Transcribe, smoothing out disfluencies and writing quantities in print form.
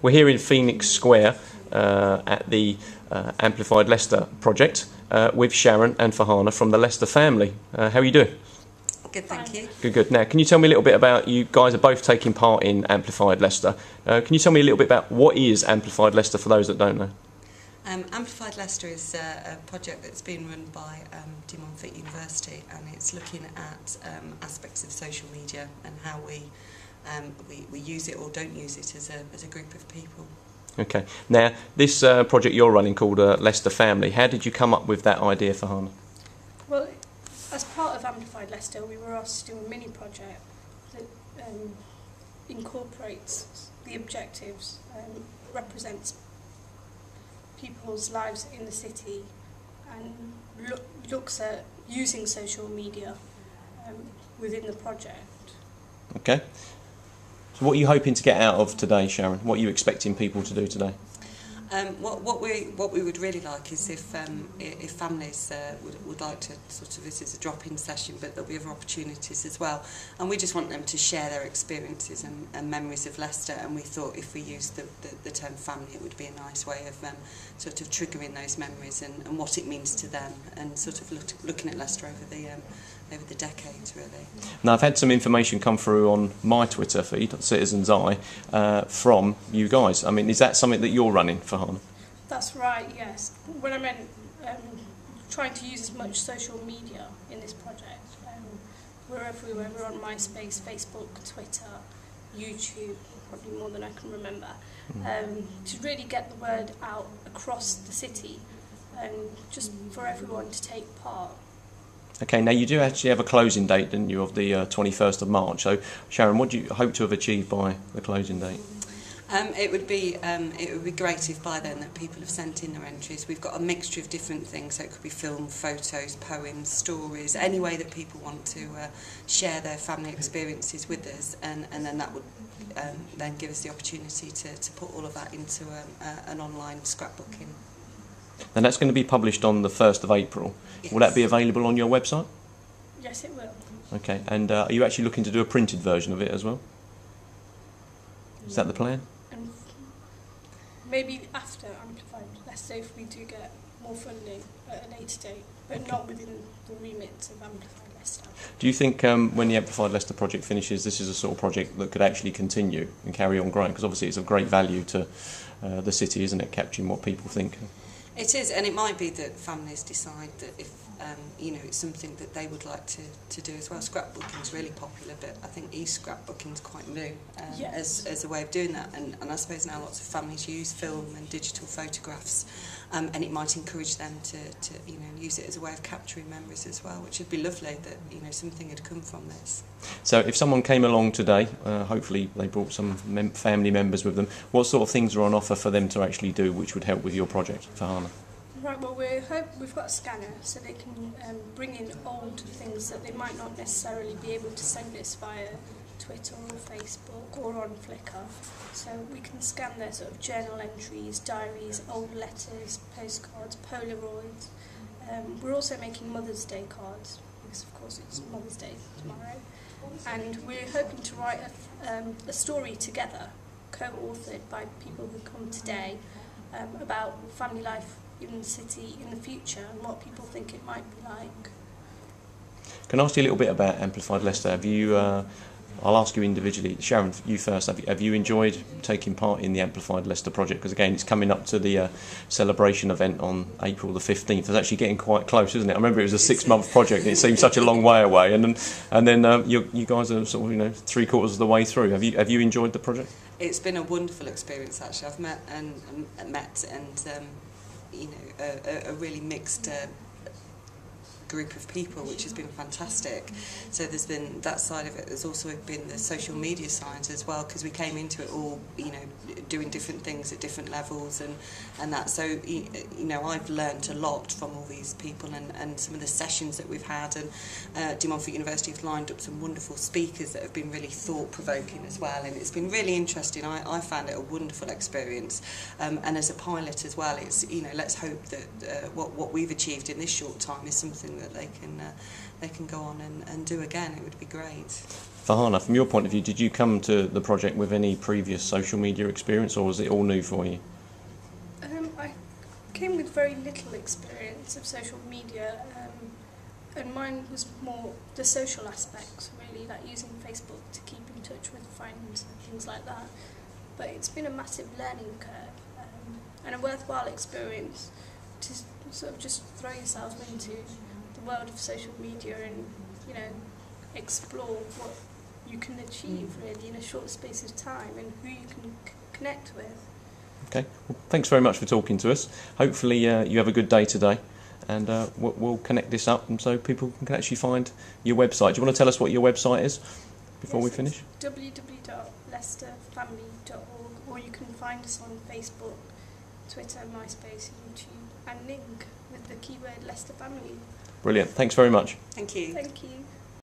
We're here in Phoenix Square at the Amplified Leicester project with Sharon and Fahana from the Leicester Family. How are you doing? Good, thank you. Good, good. Now, can you tell me a little bit about, you guys are both taking part in Amplified Leicester. Can you tell me a little bit about what is Amplified Leicester for those that don't know? Amplified Leicester is a project that's been run by University, and it's looking at aspects of social media and how we use it or don't use it as a group of people. Okay. Now, this project you're running called Leicester Family, how did you come up with that idea, Fahana? Well, as part of Amplified Leicester, we were asked to do a mini project that incorporates the objectives, represents people's lives in the city, and looks at using social media within the project. Okay. So what are you hoping to get out of today, Sharon? What are you expecting people to do today? What we would really like is if families would like to sort of, this is a drop-in session, but there'll be other opportunities as well, and we just want them to share their experiences and memories of Leicester, and we thought if we used the term family, it would be a nice way of sort of triggering those memories and what it means to them, and sort of looking at Leicester over the decades, really. Now, I've had some information come through on my Twitter feed, Citizens Eye, from you guys. I mean, is that something that you're running, Fahana? That's right, yes. When I meant trying to use as much social media in this project, we're everywhere. We're on MySpace, Facebook, Twitter, YouTube, probably more than I can remember, to really get the word out across the city and just for everyone to take part. Okay, now you do actually have a closing date, didn't you, of the 21st of March. So, Sharon, what do you hope to have achieved by the closing date? It would be great if by then that people have sent in their entries. We've got a mixture of different things, so it could be film, photos, poems, stories, any way that people want to share their family experiences with us, and then that would then give us the opportunity to put all of that into an online scrapbooking. And that's going to be published on the 1st of April. Yes. Will that be available on your website? Yes, it will. Okay, and are you actually looking to do a printed version of it as well? Is that the plan? Maybe after Amplified Leicester, if we do get more funding at a later date, but okay, not within the remit of Amplified Leicester. Do you think when the Amplified Leicester project finishes, this is a sort of project that could actually continue and carry on growing? Because obviously it's of great value to the city, isn't it, capturing what people think? It is, and it might be that families decide that if it's something that they would like to do as well. Scrapbooking is really popular, but I think e-scrapbooking is quite new yes, as a way of doing that. And I suppose now lots of families use film and digital photographs, and it might encourage them to use it as a way of capturing memories as well, which would be lovely that something had come from this. So if someone came along today, hopefully they brought some family members with them, what sort of things are on offer for them to actually do which would help with your project, Fahana? Right, well, we've got a scanner, so they can bring in old things that they might not necessarily be able to send us via Twitter or Facebook or on Flickr. So we can scan their sort of journal entries, diaries, old letters, postcards, Polaroids. We're also making Mother's Day cards, because of course it's Mother's Day tomorrow. And we're hoping to write a story together, co-authored by people who come today, about family life in the city in the future and what people think it might be like. Can I ask you a little bit about Amplified Leicester? Have you, I'll ask you individually. Sharon, you first. Have you enjoyed taking part in the Amplified Leicester project? Because again, it's coming up to the celebration event on April the 15th. It's actually getting quite close, isn't it? I remember it was a 6-month project and it seemed such a long way away. And then you guys are sort of 3/4 of the way through. Have you enjoyed the project? It's been a wonderful experience actually. I've met a really mixed group of people, which has been fantastic. So there's been that side of it. There's also been the social media side as well, because we came into it all, doing different things at different levels and that. So I've learnt a lot from all these people and some of the sessions that we've had. And University have lined up some wonderful speakers that have been really thought-provoking as well. And it's been really interesting. I found it a wonderful experience. And as a pilot as well, it's let's hope that what we've achieved in this short time is something that they can go on and do again. It would be great. Fahana, from your point of view, did you come to the project with any previous social media experience, or was it all new for you? I came with very little experience of social media, and mine was more the social aspects, really, like using Facebook to keep in touch with friends and things like that. But it's been a massive learning curve, and a worthwhile experience to sort of just throw yourself into the world of social media and, you know, explore what you can achieve really in a short space of time and who you can connect with. Okay, well, thanks very much for talking to us. Hopefully you have a good day today, and we'll connect this up and so people can actually find your website. Do you want to tell us what your website is before we finish? www.leicesterfamily.org, or you can find us on Facebook, Twitter, MySpace, YouTube, and link with the keyword Leicester Family. Brilliant, thanks very much. Thank you. Thank you.